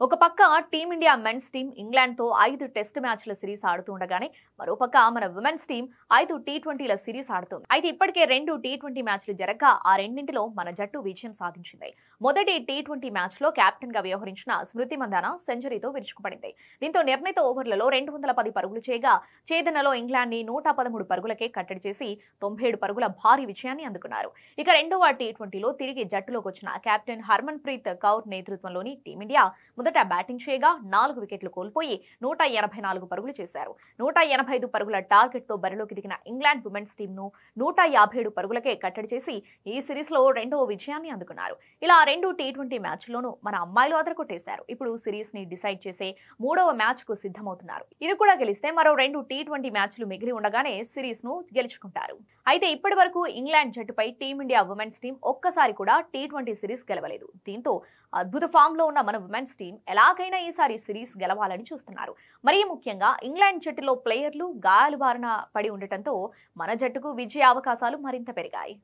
ఒక పక్క team India men's team ఇంగ్లాండ్తో 5 test మ్యాచ్ల సిరీస్ ఆడుతుండగానే మరోపక్క మన విమెన్స్ టీం 5 టీ20ల సిరీస్ ఆడుతుంది. అయితే ఇప్పటికే 2 టీ20 మ్యాచ్లు జరగగా ఆ రెండింటిలో మన జట్టు విజయం సాధించింది. మొదటి టీ20 మ్యాచ్లో కెప్టెన్ గా వ్యవహరించిన స్మృతి మందాన సెంచరీతో విరుచుకుపడింది. దీంతో నిర్ణీత ఓవర్లలో 210 పరుగులు చేయగా ఛేదనలో ఇంగ్లాండ్ ని 113 పరుగులకే కట్టడి చేసి 97 పరుగుల భారీ విజయాన్ని అందుకున్నారు. ఇక రెండవ టీ20లో తిరిగి జట్టులోకి వచ్చిన కెప్టెన్ హర్మన్ ప్రీత్ కౌర్ నేతృత్వంలోని టీమిండియా మొదట బ్యాటింగ్ చేయగా 4 వికెట్లు కోల్పోయి 184 పరుగులు చేశారు. 185 పరుగుల టార్గెట్ తో బరిలోకి దిగిన ఇంగ్లాండ్ విమెన్స్ టీంను 157 పరుగులకే కట్టడి చేసి ఈ సిరీస్ లో రెండవ విజయాన్ని అందుకున్నారు. ఇలా రెండు టీ20 మ్యాచ్ల్లోనూ మన అమ్మాయిలు అదరగొట్టేశారు. ఇప్పుడు సిరీస్ ని డిసైడ్ చేసే మూడవ మ్యాచ్ కు సిద్ధమవుతున్నారు. ఇది కూడా గెలిస్తే మరో 2 టీ20 మ్యాచ్లు మిగిలి ఉండగానే సిరీస్ ను గెలుచుకుంటారు. అయితే ఇప్పటి వరకు ఇంగ్లాండ్ జట్టుపై టీమిండియా విమెన్స్ టీం ఒక్కసారి కూడా టీ20 సిరీస్ గెలవలేదు. దీంతో అద్భుత ఫామ్ లో ఉన్న మన విమెన్స్ టీం ఎలాగైనా ఈసారి సిరీస్ గెలవాలని చూస్తున్నారు. మరీ ముఖ్యంగా ఇంగ్లాండ్ జట్టులో ప్లేయర్లు గాయాల బారిన పడి ఉండటంతో మన జట్టుకు విజయ అవకాశాలు మరింత పెరిగాయి.